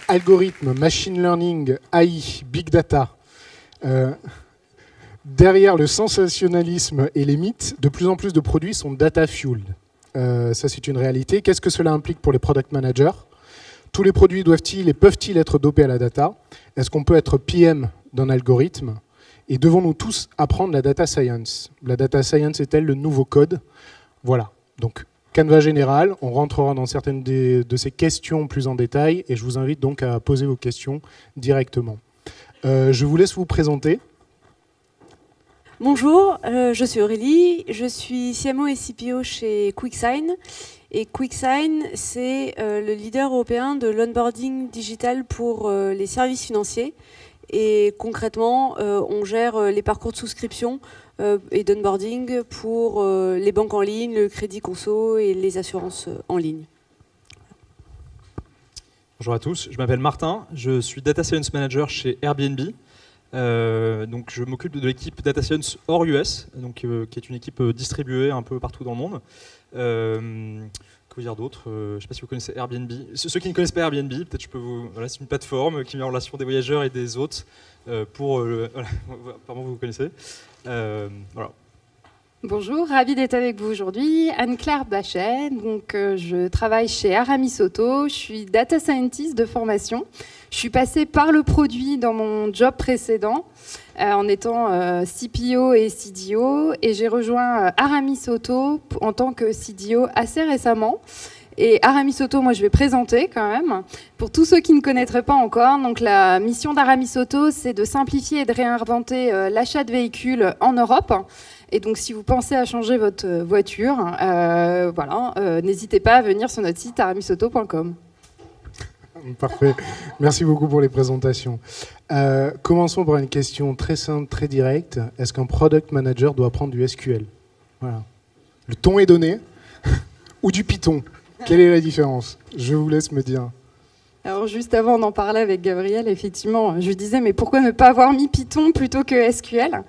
algorithme, machine learning, AI, big data. Derrière le sensationnalisme et les mythes, de plus en plus de produits sont data fueled. Ça, c'est une réalité. Qu'est-ce que cela implique pour les product managers? Tous les produits doivent-ils et peuvent-ils être dopés à la data? Est-ce qu'on peut être PM d'un algorithme? Et devons-nous tous apprendre la data science? La data science est-elle le nouveau code? Voilà. Donc, canevas général, on rentrera dans certaines de ces questions plus en détail et je vous invite donc à poser vos questions directement. Je vous laisse vous présenter. Bonjour, je suis Aurélie, je suis CMO et CPO chez QuickSign. Et QuickSign, c'est le leader européen de l'onboarding digital pour les services financiers. Et concrètement, on gère les parcours de souscription et d'onboarding pour les banques en ligne, le crédit conso et les assurances en ligne. Bonjour à tous, je m'appelle Martin, je suis Data Science Manager chez Airbnb. Donc je m'occupe de l'équipe Data Science hors US, donc, qui est une équipe distribuée un peu partout dans le monde. Que vous dire d'autre? Je ne sais pas si vous connaissez Airbnb. Ceux qui ne connaissent pas Airbnb, peut-être je peux vous. Voilà, c'est une plateforme qui met en relation des voyageurs et des hôtes pour. Voilà, apparemment vous connaissez. Voilà. Bonjour, ravie d'être avec vous aujourd'hui. Anne-Claire Bachet, donc je travaille chez Aramis Auto, je suis data scientist de formation. Je suis passée par le produit dans mon job précédent en étant CPO et CDO et j'ai rejoint Aramis Auto en tant que CDO assez récemment. Et Aramis Auto, moi je vais présenter quand même. Pour tous ceux qui ne connaîtraient pas encore, donc la mission d'Aramis Auto, c'est de simplifier et de réinventer l'achat de véhicules en Europe. Et donc, si vous pensez à changer votre voiture, voilà, n'hésitez pas à venir sur notre site aramisauto.com. Parfait. Merci beaucoup pour les présentations. Commençons par une question très simple, très directe. Est-ce qu'un product manager doit apprendre du SQL? Voilà. Le ton est donné. Ou du Python? Quelle est la différence? Je vous laisse me dire. Alors, juste avant d'en parler avec Gabriel, effectivement, je lui disais, mais pourquoi ne pas avoir mis Python plutôt que SQL?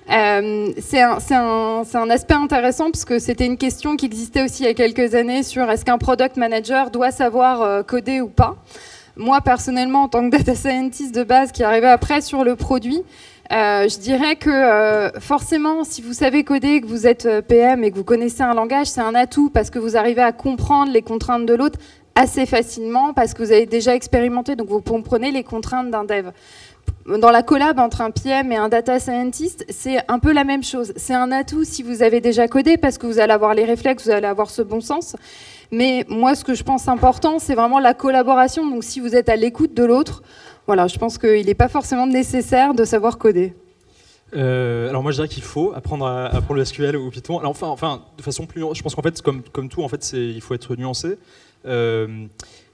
C'est un aspect intéressant parce que c'était une question qui existait aussi il y a quelques années sur est-ce qu'un product manager doit savoir coder ou pas. Moi, personnellement, en tant que data scientist de base qui arrivait après sur le produit, je dirais que forcément, si vous savez coder, que vous êtes PM et que vous connaissez un langage, c'est un atout parce que vous arrivez à comprendre les contraintes de l'autre assez facilement parce que vous avez déjà expérimenté, donc vous comprenez les contraintes d'un dev. Dans la collab entre un PM et un data scientist, c'est un peu la même chose. C'est un atout si vous avez déjà codé parce que vous allez avoir les réflexes, vous allez avoir ce bon sens. Mais moi, ce que je pense important, c'est vraiment la collaboration. Donc si vous êtes à l'écoute de l'autre, voilà, je pense qu'il n'est pas forcément nécessaire de savoir coder. Alors moi je dirais qu'il faut apprendre à apprendre le SQL ou Python. Alors enfin de façon plus, je pense qu'en fait comme tout en fait il faut être nuancé.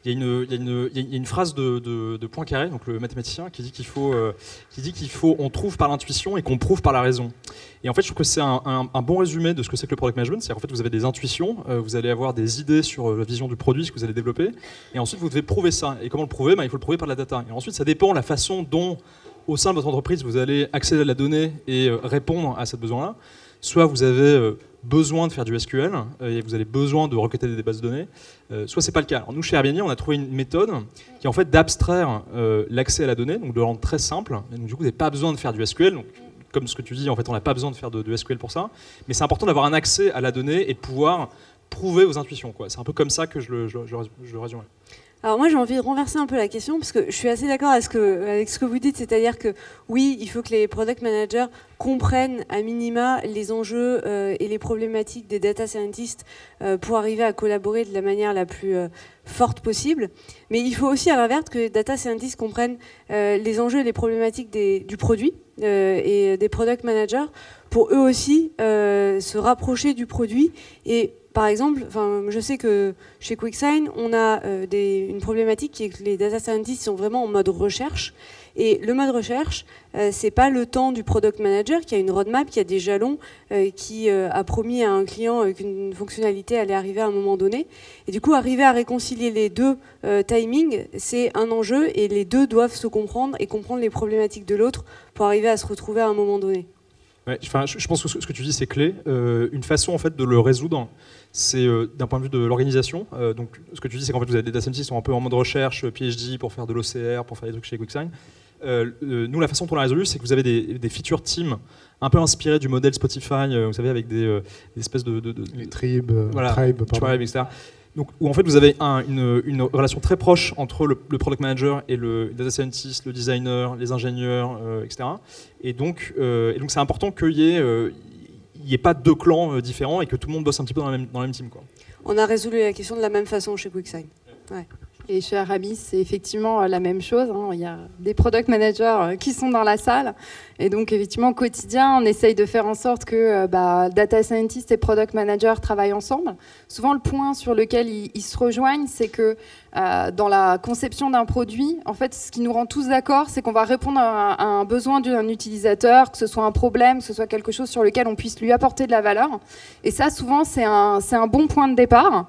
Il y a une phrase de Poincaré, donc le mathématicien, qui dit qu'il faut, on trouve par l'intuition et qu'on prouve par la raison. Et en fait, je trouve que c'est un bon résumé de ce que c'est que le product management. C'est-à-dire qu'en fait, vous avez des intuitions, vous allez avoir des idées sur la vision du produit, ce que vous allez développer, et ensuite vous devez prouver ça. Et comment le prouver? Il faut le prouver par la data. Et ensuite, ça dépend de la façon dont, au sein de votre entreprise, vous allez accéder à la donnée et répondre à ce besoin-là. Soit vous avez besoin de faire du SQL et vous avez besoin de requêter des bases de données, soit c'est pas le cas. Alors nous chez Airbnb, on a trouvé une méthode qui est en fait d'abstraire l'accès à la donnée, donc de le rendre très simple. Et donc du coup, vous n'avez pas besoin de faire du SQL. Donc, comme ce que tu dis, en fait, on n'a pas besoin de faire de SQL pour ça. Mais c'est important d'avoir un accès à la donnée et de pouvoir prouver vos intuitions. C'est un peu comme ça que je le résumerai. Alors moi j'ai envie de renverser un peu la question parce que je suis assez d'accord avec ce que vous dites, c'est-à-dire que oui, il faut que les product managers comprennent à minima les enjeux et les problématiques des data scientists pour arriver à collaborer de la manière la plus forte possible. Mais il faut aussi à l'inverse que les data scientists comprennent les enjeux et les problématiques du produit et des product managers pour eux aussi se rapprocher du produit. Et par exemple, je sais que chez QuickSign, on a une problématique qui est que les data scientists sont vraiment en mode recherche. Et le mode recherche, c'est pas le temps du product manager qui a une roadmap, qui a des jalons, qui a promis à un client qu'une fonctionnalité allait arriver à un moment donné. Et du coup, arriver à réconcilier les deux timings, c'est un enjeu et les deux doivent se comprendre et comprendre les problématiques de l'autre pour arriver à se retrouver à un moment donné. Ouais, je pense que ce que tu dis c'est clé. Une façon en fait de le résoudre, c'est d'un point de vue de l'organisation. Donc ce que tu dis c'est qu'en fait vous avez des data scientists qui sont un peu en mode recherche, PhD pour faire de l'OCR, pour faire des trucs chez QuickSign. Nous la façon dont on l'a résolu c'est que vous avez des feature teams un peu inspirés du modèle Spotify, vous savez avec des espèces de les tribes, voilà, tribes, etc. Donc, où en fait vous avez une relation très proche entre le product manager et le data scientist, le designer, les ingénieurs, etc. Et donc c'est important qu'il y ait pas deux clans différents et que tout le monde bosse un petit peu dans la même team, quoi. On a résolu la question de la même façon chez QuickSign. Ouais. Et chez Aramis, c'est effectivement la même chose. Il y a des product managers qui sont dans la salle. Et donc, effectivement, au quotidien, on essaye de faire en sorte que data scientist et product manager travaillent ensemble. Souvent, le point sur lequel ils se rejoignent, c'est que dans la conception d'un produit, en fait, ce qui nous rend tous d'accord, c'est qu'on va répondre à un besoin d'un utilisateur, que ce soit un problème, que ce soit quelque chose sur lequel on puisse lui apporter de la valeur. Et ça, souvent, c'est un bon point de départ.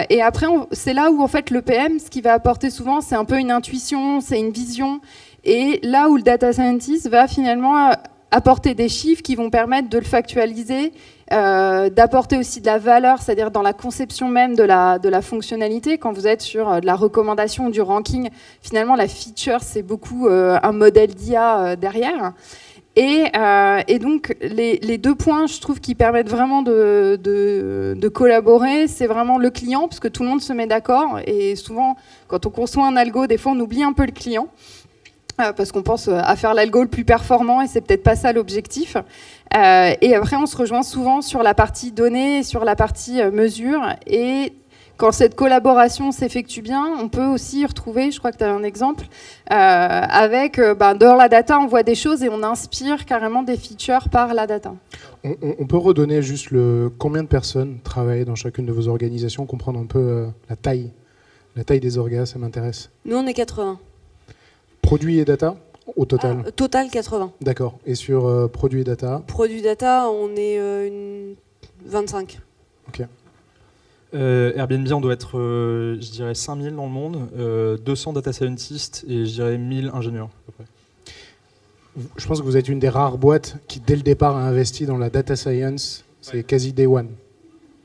Et après, c'est là où en fait le PM, ce qu'il va apporter souvent, c'est un peu une intuition, c'est une vision. Et là où le data scientist va finalement apporter des chiffres qui vont permettre de le factualiser, d'apporter aussi de la valeur, c'est-à-dire dans la conception même de la fonctionnalité. Quand vous êtes sur de la recommandation ou du ranking, finalement la feature, c'est beaucoup un modèle d'IA derrière. Et donc, les deux points, je trouve, qui permettent vraiment de collaborer, c'est vraiment le client, parce que tout le monde se met d'accord. Et souvent, quand on conçoit un algo, des fois, on oublie un peu le client, parce qu'on pense à faire l'algo le plus performant, et c'est peut-être pas ça l'objectif. Et après, on se rejoint souvent sur la partie données, sur la partie mesure, et quand cette collaboration s'effectue bien, on peut aussi retrouver, je crois que tu as un exemple, avec dans la data, on voit des choses et on inspire carrément des features par la data. On peut redonner juste combien de personnes travaillent dans chacune de vos organisations, comprendre un peu la taille des orgas, ça m'intéresse. Nous, on est 80. Produits et data au total Total 80. D'accord. Et sur produits et data Produits data, on est 25. Ok. Airbnb, on doit être, je dirais, 5000 dans le monde, 200 data scientists et je dirais 1000 ingénieurs, à peu près. Je pense que vous êtes une des rares boîtes qui, dès le départ, a investi dans la data science. C'est quasi day one.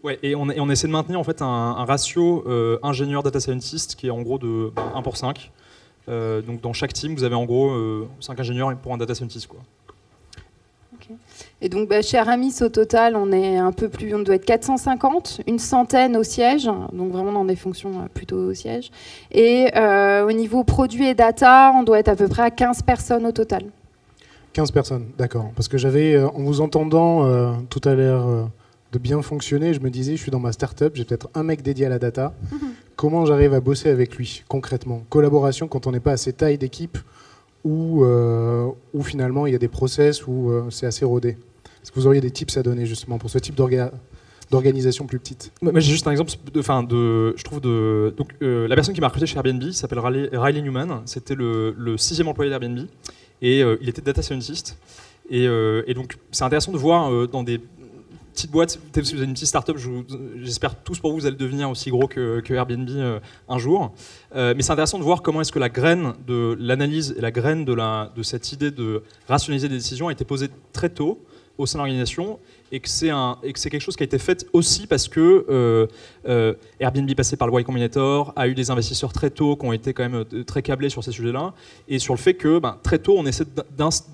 Ouais, et on essaie de maintenir en fait un ratio ingénieur data scientist qui est en gros de 1 pour 5. Donc dans chaque team, vous avez en gros 5 ingénieurs pour un data scientist, quoi. Et donc chez Aramis, au total, on est un peu plus, on doit être 450, une centaine au siège, donc vraiment dans des fonctions plutôt au siège. Et au niveau produits et data, on doit être à peu près à 15 personnes au total. 15 personnes, d'accord. Parce que j'avais, en vous entendant, tout à l'heure de bien fonctionner, je me disais, je suis dans ma start-up, j'ai peut-être un mec dédié à la data. Comment j'arrive à bosser avec lui, concrètement? Collaboration quand on n'est pas assez taille d'équipe, ou finalement il y a des process où c'est assez rodé. Est-ce que vous auriez des tips à donner justement pour ce type d'organisation plus petite? Moi j'ai juste un exemple donc la personne qui m'a recruté chez Airbnb s'appelle Riley Newman. C'était le 6e employé d'Airbnb et il était data scientist. Et donc c'est intéressant de voir dans des petites boîtes, peut-être si vous avez une petite start-up, j'espère tous pour vous, vous allez devenir aussi gros que Airbnb un jour. Mais c'est intéressant de voir comment est-ce que la graine de l'analyse et la graine de cette idée de rationaliser des décisions a été posée très tôt au sein de l'organisation et que c'est quelque chose qui a été fait aussi parce que Airbnb passé par le Y Combinator, a eu des investisseurs très tôt qui ont été quand même très câblés sur ces sujets-là et sur le fait que très tôt on essaie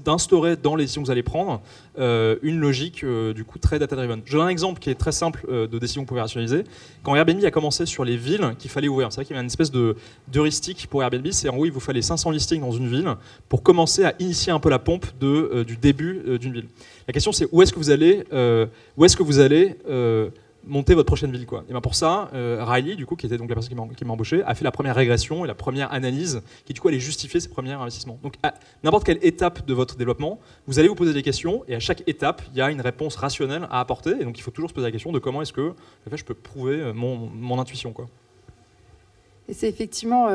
d'instaurer dans les décisions que vous allez prendre une logique du coup très data-driven. Je donne un exemple qui est très simple de décision que vous pouvez rationaliser. Quand Airbnb a commencé sur les villes qu'il fallait ouvrir, c'est vrai qu'il y avait une espèce d'heuristique pour Airbnb, c'est en gros il vous fallait 500 listings dans une ville pour commencer à initier un peu la pompe du début d'une ville. La question c'est où est-ce que vous allez monter votre prochaine ville, quoi. Et ben pour ça, Riley, du coup, qui était donc la personne qui m'a embauché, a fait la première régression et la première analyse qui du coup allait justifier ses premiers investissements. Donc à n'importe quelle étape de votre développement, vous allez vous poser des questions et à chaque étape, il y a une réponse rationnelle à apporter et donc il faut toujours se poser la question de comment est-ce que en fait, je peux prouver mon intuition, quoi. Et c'est effectivement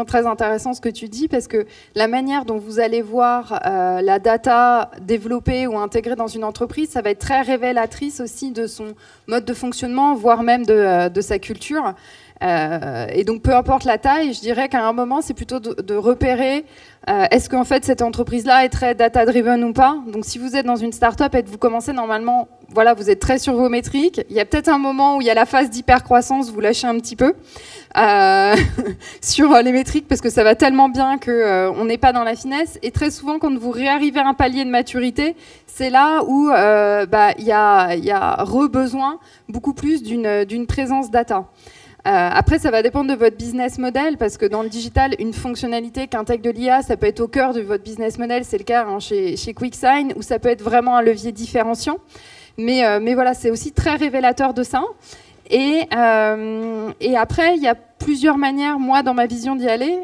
très intéressant ce que tu dis parce que la manière dont vous allez voir la data développée ou intégrée dans une entreprise, ça va être très révélatrice aussi de son mode de fonctionnement, voire même de sa culture. Et donc, peu importe la taille, je dirais qu'à un moment, c'est plutôt de repérer est-ce qu'en fait, cette entreprise-là est très data-driven ou pas. Donc, si vous êtes dans une start-up et que vous commencez normalement, voilà, vous êtes très sur vos métriques, il y a peut-être un moment où il y a la phase d'hyper-croissance, vous lâchez un petit peu sur les métriques parce que ça va tellement bien qu'on n'est pas dans la finesse. Et très souvent, quand vous réarrivez à un palier de maturité, c'est là où il y a besoin beaucoup plus d'une présence data. Après, ça va dépendre de votre business model, parce que dans le digital, une fonctionnalité qu'intègre de l'IA, ça peut être au cœur de votre business model, c'est le cas chez QuickSign, ou ça peut être vraiment un levier différenciant. Mais voilà, c'est aussi très révélateur de ça. Et après, il y a plusieurs manières, moi, dans ma vision d'y aller.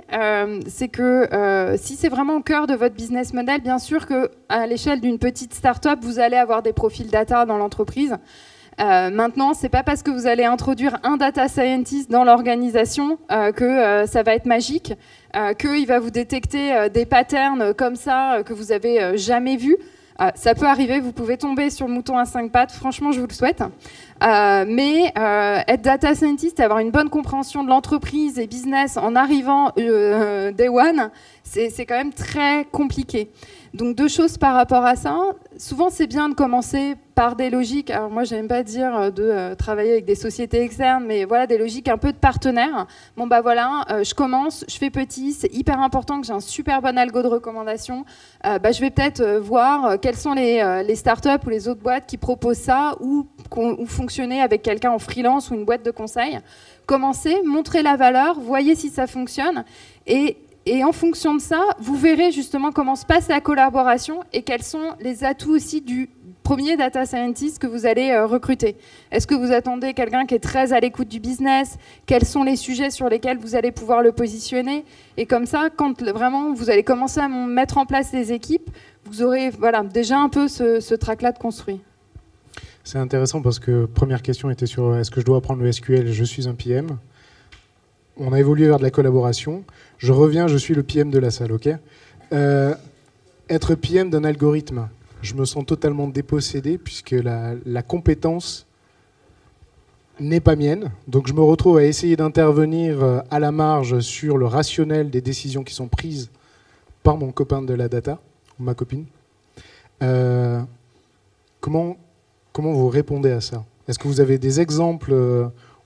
C'est que si c'est vraiment au cœur de votre business model, bien sûr qu'à l'échelle d'une petite start-up, vous allez avoir des profils data dans l'entreprise. Maintenant, c'est pas parce que vous allez introduire un data scientist dans l'organisation que ça va être magique, qu'il va vous détecter des patterns comme ça que vous avez jamais vus. Ça peut arriver, vous pouvez tomber sur le mouton à 5 pattes, franchement je vous le souhaite. Mais être data scientist et avoir une bonne compréhension de l'entreprise et business en arrivant day one, c'est quand même très compliqué. Donc 2 choses par rapport à ça. Souvent c'est bien de commencer par des logiques, alors moi j'aime pas dire de travailler avec des sociétés externes, mais voilà, des logiques un peu de partenaires. Bon bah voilà, je commence, je fais petit, c'est hyper important que j'ai un super bon algo de recommandation. Je vais peut-être voir quelles sont les startups ou les autres boîtes qui proposent ça ou fonctionner avec quelqu'un en freelance ou une boîte de conseil. Commencez, montrez la valeur, voyez si ça fonctionne et en fonction de ça, vous verrez justement comment se passe la collaboration et quels sont les atouts aussi du premier data scientist que vous allez recruter. Est-ce que vous attendez quelqu'un qui est très à l'écoute du business? Quels sont les sujets sur lesquels vous allez pouvoir le positionner? Et comme ça, quand vraiment vous allez commencer à mettre en place les équipes, vous aurez déjà un peu ce track-là de construit. C'est intéressant parce que première question était sur est-ce que je dois apprendre le SQL? Je suis un PM. On a évolué vers de la collaboration. Je reviens, je suis le PM de la salle, ok? Être PM d'un algorithme, je me sens totalement dépossédé puisque la compétence n'est pas mienne. Donc je me retrouve à essayer d'intervenir à la marge sur le rationnel des décisions qui sont prises par mon copain de la data, ou ma copine. Comment vous répondez à ça? Est-ce que vous avez des exemples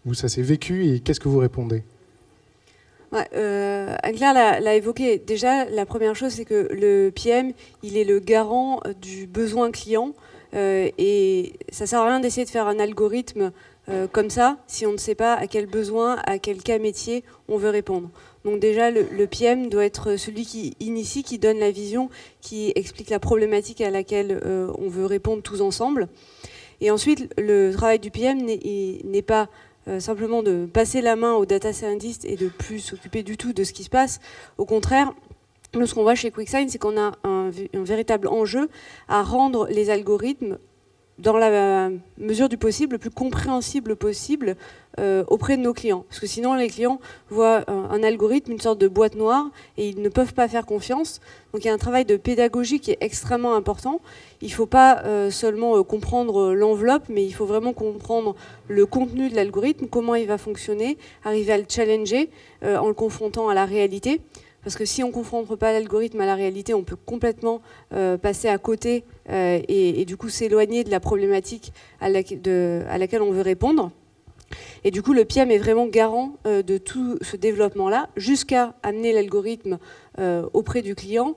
où ça s'est vécu et qu'est-ce que vous répondez? Ouais, Anne-Claire l'a évoqué. Déjà, la première chose, c'est que le PM, il est le garant du besoin client. Et ça ne sert à rien d'essayer de faire un algorithme comme ça si on ne sait pas à quel besoin, à quel cas métier on veut répondre. Donc déjà, le PM doit être celui qui initie, qui donne la vision, qui explique la problématique à laquelle on veut répondre tous ensemble. Et ensuite, le travail du PM n'est pas simplement de passer la main au data scientist et de plus s'occuper du tout de ce qui se passe. Au contraire, nous, ce qu'on voit chez QuickSign, c'est qu'on a un véritable enjeu à rendre les algorithmes, dans la mesure du possible, le plus compréhensible possible auprès de nos clients. Parce que sinon, les clients voient un algorithme, une sorte de boîte noire, et ils ne peuvent pas faire confiance. Donc il y a un travail de pédagogie qui est extrêmement important. Il ne faut pas seulement comprendre l'enveloppe, mais il faut vraiment comprendre le contenu de l'algorithme, comment il va fonctionner, arriver à le challenger en le confrontant à la réalité. Parce que si on ne confronte pas l'algorithme à la réalité, on peut complètement passer à côté et du coup s'éloigner de la problématique à laquelle on veut répondre. Et du coup, le PM est vraiment garant de tout ce développement-là, jusqu'à amener l'algorithme auprès du client,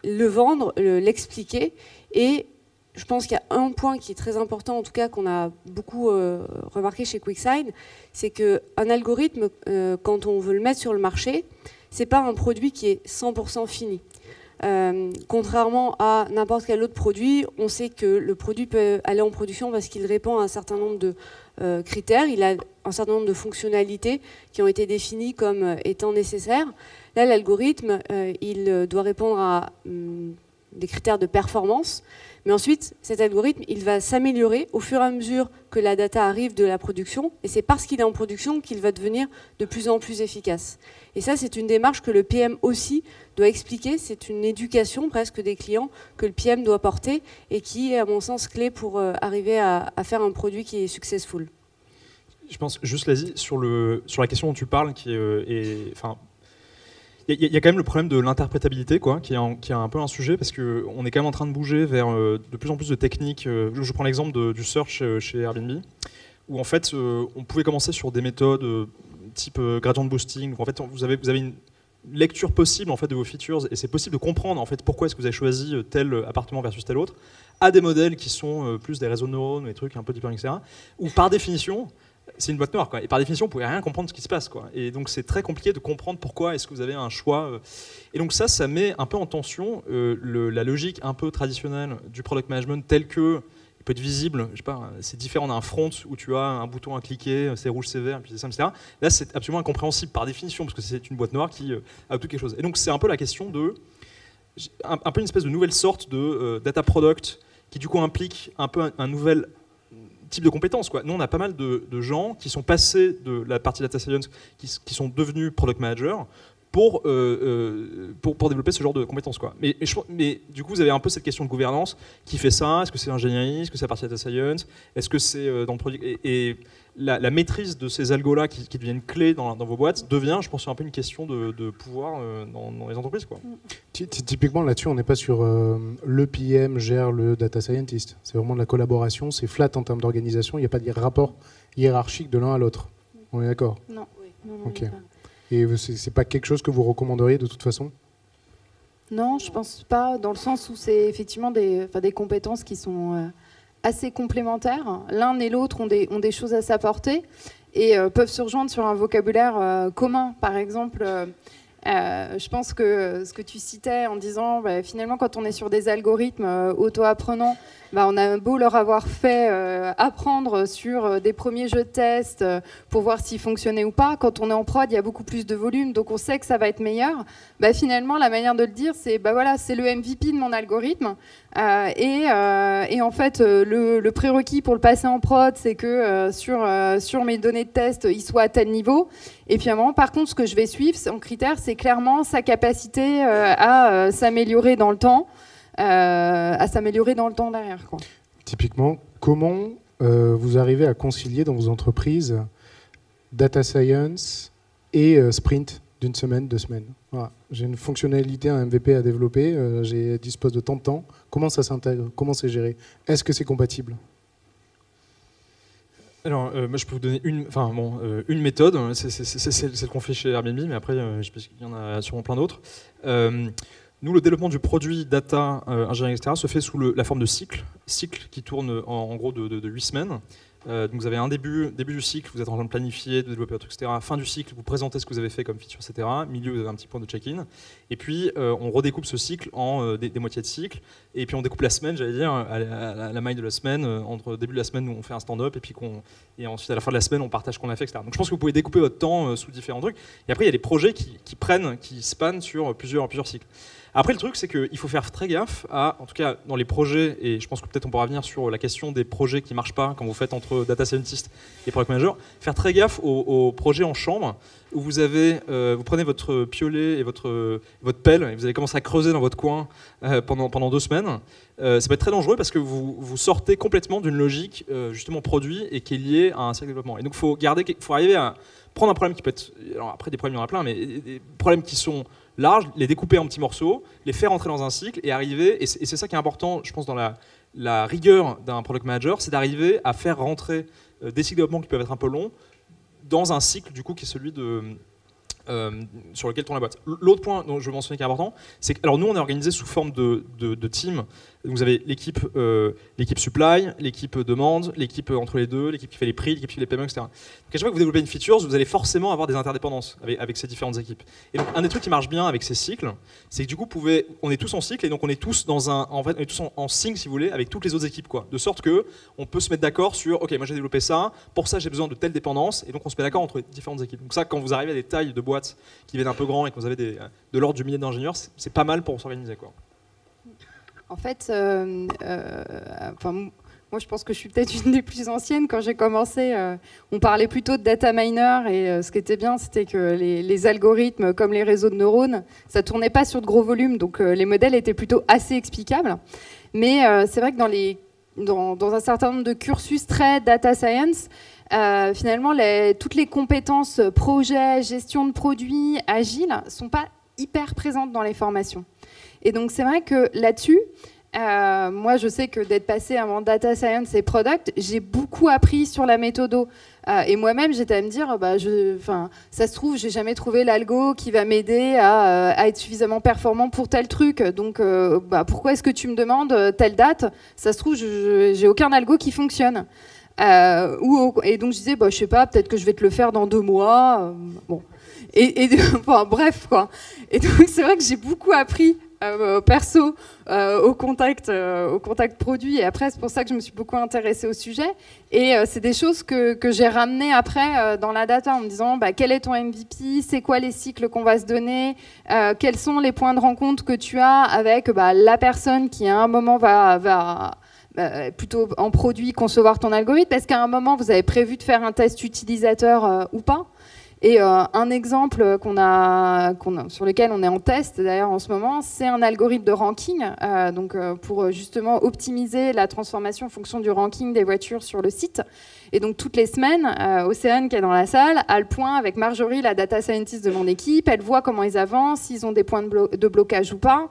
le vendre, l'expliquer. Et je pense qu'il y a un point qui est très important, en tout cas qu'on a beaucoup remarqué chez QuickSign, c'est qu'un algorithme, quand on veut le mettre sur le marché, c'est pas un produit qui est 100% fini. Contrairement à n'importe quel autre produit, on sait que le produit peut aller en production parce qu'il répond à un certain nombre de critères, il a un certain nombre de fonctionnalités qui ont été définies comme étant nécessaires. Là, l'algorithme, il doit répondre à des critères de performance, mais ensuite, cet algorithme, il va s'améliorer au fur et à mesure que la data arrive de la production, et c'est parce qu'il est en production qu'il va devenir de plus en plus efficace. Et ça, c'est une démarche que le PM aussi doit expliquer, c'est une éducation presque des clients que le PM doit porter, et qui est, à mon sens, clé pour arriver à faire un produit qui est successful. Je pense juste, Lazy, sur la question dont tu parles, qui il y a quand même le problème de l'interprétabilité, quoi, qui est un peu un sujet, parce qu'on est quand même en train de bouger vers de plus en plus de techniques. Je prends l'exemple du search chez Airbnb, où en fait, on pouvait commencer sur des méthodes type gradient boosting, où en fait, vous avez une lecture possible en fait, de vos features, et c'est possible de comprendre en fait, pourquoi est-ce que vous avez choisi tel appartement versus tel autre, à des modèles qui sont plus des réseaux de neurones, des trucs un peu deep learning, etc., où par définition, c'est une boîte noire, quoi. Et par définition, vous ne pouvez rien comprendre de ce qui se passe, quoi. Et donc c'est très compliqué de comprendre pourquoi est-ce que vous avez un choix. Et donc ça met un peu en tension la logique un peu traditionnelle du product management, tel que il peut être visible. Je sais pas, c'est différent d'un front où tu as un bouton à cliquer, c'est rouge, c'est vert, puis c'est ça, etc. Là, c'est absolument incompréhensible par définition parce que c'est une boîte noire qui a tout quelque chose. Et donc c'est un peu la question de un peu une espèce de nouvelle sorte de data product qui du coup implique un peu un nouvel type de compétences, quoi. Nous, on a pas mal de gens qui sont passés de la partie data science, qui sont devenus product managers pour développer ce genre de compétences, quoi. Mais du coup, vous avez un peu cette question de gouvernance. Qui fait ça? Est-ce que c'est l'ingénierie? Est-ce que c'est la partie data science? Est-ce que c'est dans le produit? Et la maîtrise de ces algos-là qui deviennent clés dans vos boîtes devient, je pense, un peu une question de pouvoir dans les entreprises, quoi. Typiquement, là-dessus, on n'est pas sur le PM gère le data scientist. C'est vraiment de la collaboration, c'est flat en termes d'organisation, il n'y a pas de rapport hiérarchique de l'un à l'autre. On est d'accord? Non. Non, ok. Et c'est pas quelque chose que vous recommanderiez de toute façon? Non, je pense pas, dans le sens où c'est effectivement des compétences qui sont assez complémentaires. L'un et l'autre ont des choses à s'apporter et peuvent se rejoindre sur un vocabulaire commun. Par exemple, je pense que ce que tu citais en disant finalement quand on est sur des algorithmes auto-apprenants, on a beau leur avoir fait apprendre sur des premiers jeux de test pour voir s'ils fonctionnaient ou pas. Quand on est en prod, il y a beaucoup plus de volume, donc on sait que ça va être meilleur. Finalement, la manière de le dire, c'est voilà, c'est le MVP de mon algorithme. Et en fait, le prérequis pour le passer en prod, c'est que sur mes données de test, il soit à tel niveau. Et puis à un moment, par contre, ce que je vais suivre en critère, c'est clairement sa capacité à s'améliorer dans le temps. Derrière, quoi. Typiquement, comment vous arrivez à concilier dans vos entreprises data science et sprint d'une semaine, 2 semaines? Voilà. J'ai une fonctionnalité, un MVP à développer, je dispose de tant de temps. Comment ça s'intègre? Comment c'est géré? Est-ce que c'est compatible? Alors, moi, je peux vous donner une méthode. C'est celle qu'on fait chez Airbnb, mais après, je pense qu'il y en a sûrement plein d'autres. Nous, le développement du produit, data, ingénierie, etc., se fait sous la forme de cycle qui tourne en gros de 8 semaines. Donc vous avez un début du cycle, vous êtes en train de planifier, de développer votre truc, etc. Fin du cycle, vous présentez ce que vous avez fait comme feature, etc. Milieu, vous avez un petit point de check-in. Et puis on redécoupe ce cycle en des moitiés de cycle. Et puis on découpe la semaine, j'allais dire, à la maille de la semaine. Entre début de la semaine où on fait un stand-up et ensuite à la fin de la semaine on partage ce qu'on a fait, etc. Donc je pense que vous pouvez découper votre temps sous différents trucs. Et après il y a des projets qui spannent sur plusieurs cycles. Après, le truc, c'est qu'il faut faire très gaffe en tout cas dans les projets, et je pense que peut-être on pourra venir sur la question des projets qui ne marchent pas quand vous faites entre data scientist et product manager, faire très gaffe aux projets en chambre où vous prenez votre piolet et votre pelle et vous allez commencer à creuser dans votre coin pendant 2 semaines. Ça peut être très dangereux parce que vous sortez complètement d'une logique justement produit et qui est liée à un cycle de développement. Et donc, il faut arriver à prendre un problème qui peut être... Alors après, des problèmes, il y en a plein, mais des problèmes qui sont larges, les découper en petits morceaux, les faire entrer dans un cycle et arriver, et c'est ça qui est important, je pense, dans la rigueur d'un product manager, c'est d'arriver à faire rentrer des cycles de développement qui peuvent être un peu longs dans un cycle du coup qui est celui sur lequel tourne la boîte. L'autre point dont je veux mentionner qui est important, c'est que alors nous on est organisé sous forme de team. Donc vous avez l'équipe supply, l'équipe demande, l'équipe entre les deux, l'équipe qui fait les prix, l'équipe qui fait les paiements, etc. Donc à chaque fois que vous développez une feature, vous allez forcément avoir des interdépendances avec ces différentes équipes. Et donc un des trucs qui marche bien avec ces cycles, c'est que du coup on est tous en cycle et donc on est tous on est tous en sync si vous voulez avec toutes les autres équipes, quoi. De sorte que on peut se mettre d'accord sur ok, moi j'ai développé ça, pour ça j'ai besoin de telle dépendance et donc on se met d'accord entre différentes équipes. Donc ça, quand vous arrivez à des tailles de boîtes qui viennent un peu grands et que vous avez de l'ordre du millier d'ingénieurs, c'est pas mal pour s'organiser, quoi. En fait, moi je pense que je suis peut-être une des plus anciennes. Quand j'ai commencé, on parlait plutôt de data miner et ce qui était bien, c'était que les algorithmes, comme les réseaux de neurones, ça tournait pas sur de gros volumes, donc les modèles étaient plutôt assez explicables. Mais c'est vrai que dans un certain nombre de cursus très data science, finalement, toutes les compétences projet, gestion de produits, agile, sont pas hyper présentes dans les formations. Et donc, c'est vrai que là-dessus, moi, je sais que d'être passé avant data science et product, j'ai beaucoup appris sur la méthodo. Et moi-même, j'étais à me dire, ça se trouve, j'ai jamais trouvé l'algo qui va m'aider à être suffisamment performant pour tel truc. Donc, pourquoi est-ce que tu me demandes telle date? Ça se trouve, j'ai aucun algo qui fonctionne. Et donc, je disais, je sais pas, peut-être que je vais te le faire dans 2 mois. Bon. Bref, quoi. Et donc, c'est vrai que j'ai beaucoup appris perso au contact produit, et après c'est pour ça que je me suis beaucoup intéressée au sujet, et c'est des choses que j'ai ramenées après dans la data en me disant quel est ton MVP, c'est quoi les cycles qu'on va se donner, quels sont les points de rencontre que tu as avec la personne qui à un moment va plutôt en produit concevoir ton algorithme, est-ce qu'à un moment vous avez prévu de faire un test utilisateur ou pas. Et un exemple sur lequel on est en test d'ailleurs en ce moment, c'est un algorithme de ranking, pour justement optimiser la transformation en fonction du ranking des voitures sur le site. Et donc toutes les semaines, Océane qui est dans la salle a le point avec Marjorie, la data scientist de mon équipe. Elle voit comment ils avancent, s'ils ont des points de blocage ou pas.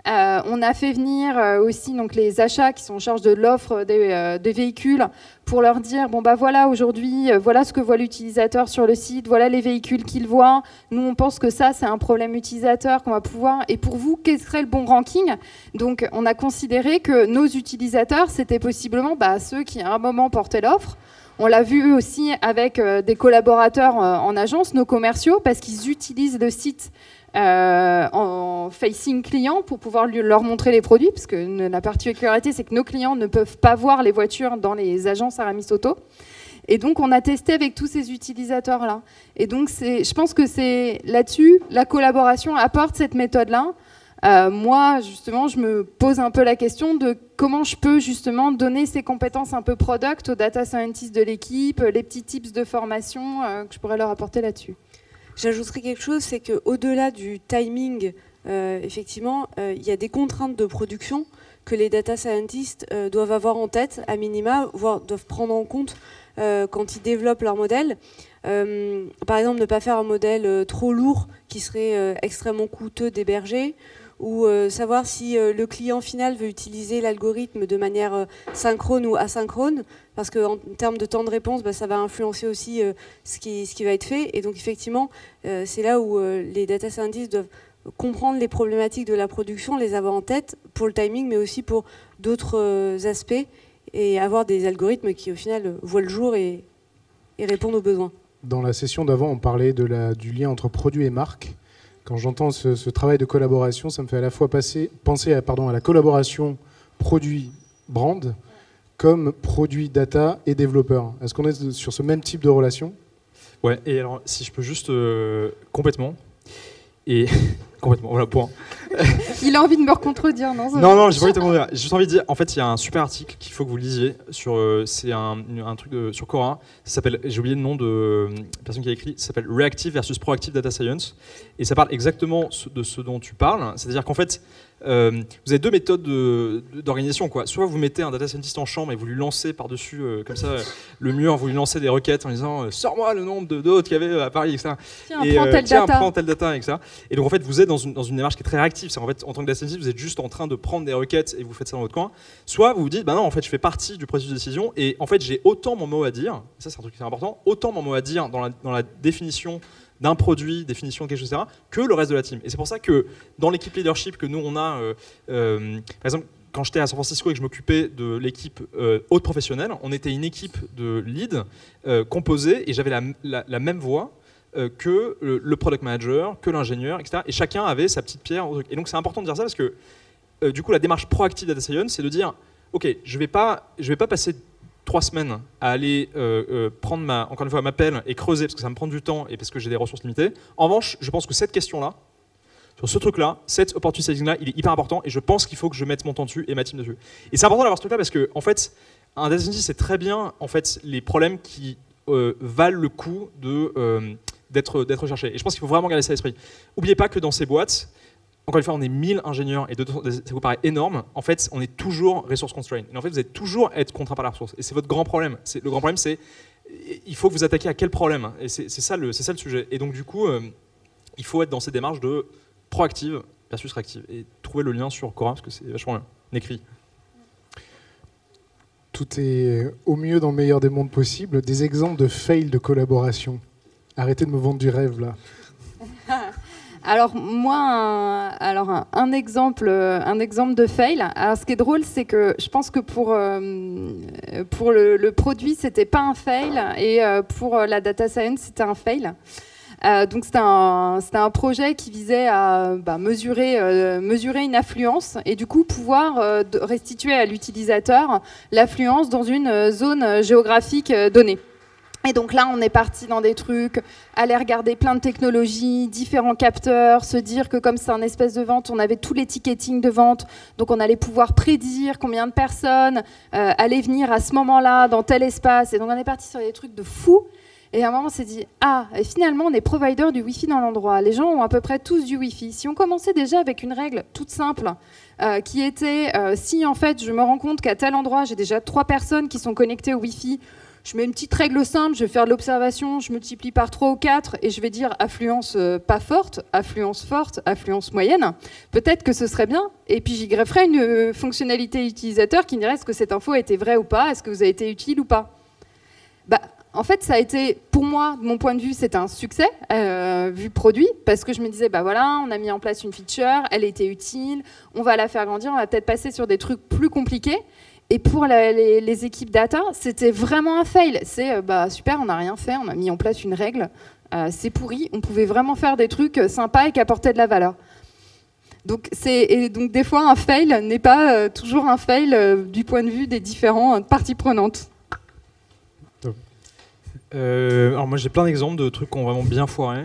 On a fait venir aussi donc, les achats qui sont en charge de l'offre des véhicules pour leur dire voilà aujourd'hui, voilà ce que voit l'utilisateur sur le site, voilà les véhicules qu'il voit. Nous, on pense que ça, c'est un problème utilisateur qu'on va pouvoir. Et pour vous, quel serait le bon ranking? Donc, on a considéré que nos utilisateurs, c'était possiblement ceux qui, à un moment, portaient l'offre. On l'a vu aussi avec des collaborateurs en agence, nos commerciaux, parce qu'ils utilisent le site en facing client pour pouvoir leur montrer les produits, parce que la particularité, c'est que nos clients ne peuvent pas voir les voitures dans les agences Aramis Auto. Et donc, on a testé avec tous ces utilisateurs-là. Et donc, je pense que c'est là-dessus, la collaboration apporte cette méthode-là. Moi, justement, je me pose un peu la question de comment je peux justement donner ces compétences un peu product aux data scientists de l'équipe, les petits tips de formation que je pourrais leur apporter là-dessus. J'ajouterais quelque chose, c'est qu'au-delà du timing, effectivement, il y a des contraintes de production que les data scientists doivent avoir en tête, à minima, voire doivent prendre en compte quand ils développent leur modèle. Par exemple, ne pas faire un modèle trop lourd qui serait extrêmement coûteux d'héberger, ou savoir si le client final veut utiliser l'algorithme de manière synchrone ou asynchrone, parce qu'en termes de temps de réponse, ça va influencer aussi ce qui va être fait. Et donc effectivement, c'est là où les data scientists doivent comprendre les problématiques de la production, les avoir en tête pour le timing, mais aussi pour d'autres aspects, et avoir des algorithmes qui au final voient le jour et répondent aux besoins. Dans la session d'avant, on parlait du lien entre produit et marque. Quand j'entends ce travail de collaboration, ça me fait à la fois penser à la collaboration produit-brand comme produit data et développeur. Est-ce qu'on est sur ce même type de relation? Ouais, et alors si je peux juste complètement, et complètement, voilà, point. Il a envie de me recontredire, non? Non, j'ai pas envie de te contredire. J'ai juste envie de dire, en fait, il y a un super article qu'il faut que vous lisiez c'est un truc sur Quora. Ça s'appelle, j'ai oublié le nom de personne qui a écrit. Ça s'appelle Reactive versus Proactive Data Science, et ça parle exactement de ce dont tu parles. C'est-à-dire qu'en fait, vous avez 2 méthodes d'organisation, quoi. Soit vous mettez un data scientist en chambre et vous lui lancez par-dessus, comme ça, le mur, vous lui lancez des requêtes en disant sors-moi le nombre d'autres qu'il y avait à Paris, etc. Prends telle data, etc. Et donc en fait, vous êtes dans une démarche qui est très réactive. C'est en fait, en tant que data scientist, vous êtes juste en train de prendre des requêtes et vous faites ça dans votre coin. Soit vous vous dites, non, en fait, je fais partie du processus de décision et en fait, j'ai autant mon mot à dire. Ça, c'est un truc qui est important. Autant mon mot à dire dans la définition d'un produit, définition de quelque chose, etc., que le reste de la team. Et c'est pour ça que dans l'équipe leadership que nous, on a, par exemple, quand j'étais à San Francisco et que je m'occupais de l'équipe haute professionnelle, on était une équipe de lead composée, et j'avais la même voix que le product manager, que l'ingénieur, etc. Et chacun avait sa petite pierre. Et donc c'est important de dire ça parce que du coup la démarche proactive data science, c'est de dire ok, je vais pas passer 3 semaines à aller prendre encore une fois ma pelle et creuser parce que ça me prend du temps et parce que j'ai des ressources limitées. En revanche, je pense que cette question-là, sur ce truc-là, cet opportunity sizing-là, il est hyper important et je pense qu'il faut que je mette mon temps dessus et ma team dessus. Et c'est important d'avoir ce truc-là parce que en fait, un data scientist c'est très bien en fait les problèmes qui valent le coup d'être recherchés. Et je pense qu'il faut vraiment garder ça à l'esprit. N'oubliez pas que dans ces boîtes, encore une fois, on est 1000 ingénieurs et ça vous paraît énorme. En fait, on est toujours resource constraint. Et en fait, vous allez toujours être contraint par la ressource. Et c'est votre grand problème. Le grand problème, c'est il faut que vous attaquiez à quel problème. Et c'est ça le sujet. Et donc du coup, il faut être dans ces démarches de proactive versus réactive. Et trouver le lien sur Quora, parce que c'est vachement bien écrit. Tout est au mieux dans le meilleur des mondes possibles. Des exemples de fail de collaboration. Arrêtez de me vendre du rêve, là. Alors moi, un exemple de fail. Alors ce qui est drôle, c'est que je pense que pour le produit, c'était pas un fail, et pour la data science, c'était un fail. Donc c'était un projet qui visait à mesurer une affluence et du coup pouvoir restituer à l'utilisateur l'affluence dans une zone géographique donnée. Et donc là, on est parti dans des trucs, aller regarder plein de technologies, différents capteurs, se dire que comme c'est un espèce de vente, on avait tous les ticketing de vente, donc on allait pouvoir prédire combien de personnes allaient venir à ce moment-là dans tel espace. Et donc on est parti sur des trucs de fou. Et à un moment, on s'est dit, et finalement, on est provider du Wi-Fi dans l'endroit. Les gens ont à peu près tous du Wi-Fi. Si on commençait déjà avec une règle toute simple, qui était, si en fait, je me rends compte qu'à tel endroit, j'ai déjà 3 personnes qui sont connectées au Wi-Fi, je mets une petite règle simple, je vais faire de l'observation, je multiplie par 3 ou 4 et je vais dire affluence pas forte, affluence moyenne. Peut-être que ce serait bien. Et puis j'y grefferai une fonctionnalité utilisateur qui me dirait est-ce que cette info était vraie ou pas, est-ce que vous avez été utile ou pas. En fait, ça a été, pour moi, de mon point de vue, c'était un succès, vu produit, parce que je me disais, voilà, on a mis en place une feature, elle était utile, on va la faire grandir, on va peut-être passer sur des trucs plus compliqués. Et pour les équipes data, c'était vraiment un fail. C'est super, on n'a rien fait, on a mis en place une règle, c'est pourri, on pouvait vraiment faire des trucs sympas et qui apportaient de la valeur. Donc des fois, un fail n'est pas toujours un fail du point de vue des différentes parties prenantes. Alors moi j'ai plein d'exemples de trucs qui ont vraiment bien foiré.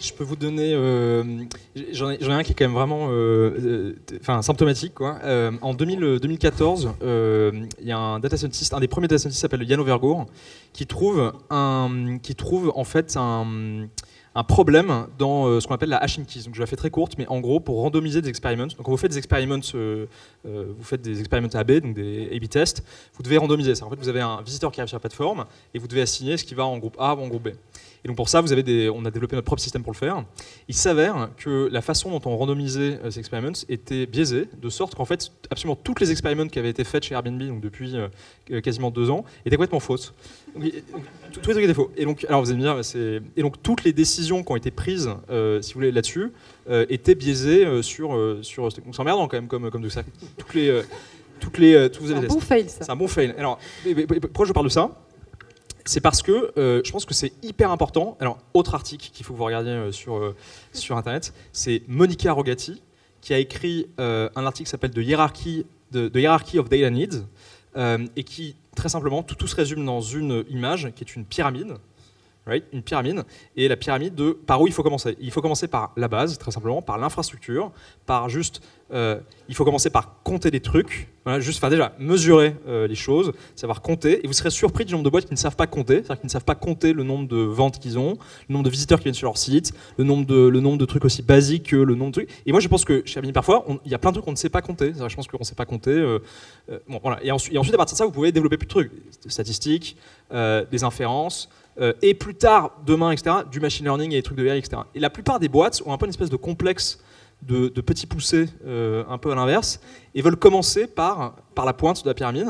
Je peux vous donner, j'en ai un qui est quand même vraiment symptomatique, quoi. En 2014, il y a un data scientist, un des premiers data scientists s'appelle Jan Overgaard, qui trouve en fait un problème dans ce qu'on appelle la hashing keys. Donc je la fais très courte, mais en gros pour randomiser des experiments. Donc quand vous faites des experiments, AB, donc des A/B tests, vous devez randomiser ça. En fait, vous avez un visiteur qui arrive sur la plateforme et vous devez assigner ce qui va en groupe A ou en groupe B. Et donc pour ça, on a développé notre propre système pour le faire. Il s'avère que la façon dont on randomisait ces experiments était biaisée, de sorte qu'en fait, absolument toutes les expériments qui avaient été faites chez Airbnb, donc depuis quasiment 2 ans, étaient complètement fausses. Tous les trucs étaient faux. Et donc, alors vous allez me dire, et donc toutes les décisions qui ont été prises, si vous voulez, là-dessus, étaient biaisées sur. Donc c'est emmerdant quand même comme tout ça. C'est un bon fail, ça. C'est un bon fail. Alors, pourquoi je parle de ça ? C'est parce que je pense que c'est hyper important. Alors, autre article qu'il faut que vous regardiez sur Internet, c'est Monica Rogati, qui a écrit un article qui s'appelle The Hierarchy of Data Needs, et qui, très simplement, tout se résume dans une image qui est une pyramide. Right, une pyramide, et la pyramide par où il faut commencer. Il faut commencer par la base, très simplement, par l'infrastructure, par juste, il faut commencer par compter des trucs, voilà, juste, déjà, mesurer les choses, savoir compter, et vous serez surpris du nombre de boîtes qui ne savent pas compter, c'est-à-dire qui ne savent pas compter le nombre de ventes qu'ils ont, le nombre de visiteurs qui viennent sur leur site, le nombre de trucs aussi basiques que le nombre de trucs. Et moi, je pense que chez Airbnb, parfois, il y a plein de trucs qu'on ne sait pas compter. Je pense qu'on ne sait pas compter. Bon, voilà. Et ensuite, à partir de ça, vous pouvez développer plus de trucs, des statistiques, des inférences, et plus tard, demain, etc., du machine learning et des trucs de AI, etc. Et la plupart des boîtes ont un peu une espèce de complexe de petits poussés un peu à l'inverse, et veulent commencer par la pointe de la pyramide.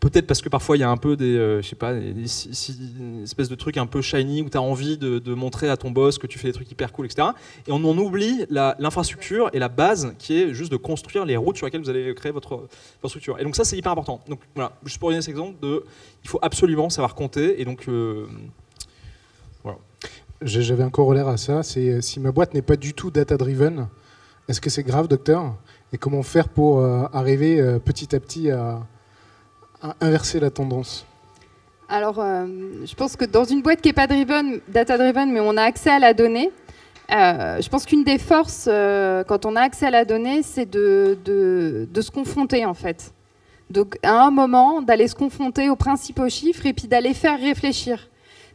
Peut-être parce que parfois il y a un peu des espèces de trucs un peu shiny où tu as envie de montrer à ton boss que tu fais des trucs hyper cool, etc. Et on en oublie l'infrastructure et la base qui est juste de construire les routes sur lesquelles vous allez créer votre structure. Et donc ça, c'est hyper important. Donc voilà, juste pour donner cet exemple, il faut absolument savoir compter. Et donc voilà. J'avais un corollaire à ça, c'est si ma boîte n'est pas du tout data-driven, est-ce que c'est grave, docteur ? Et comment faire pour arriver petit à petit à inverser la tendance? Alors, je pense que dans une boîte qui n'est pas data-driven, mais on a accès à la donnée, je pense qu'une des forces, quand on a accès à la donnée, c'est de se confronter, en fait. Donc, à un moment, d'aller se confronter aux principaux chiffres et puis d'aller faire réfléchir.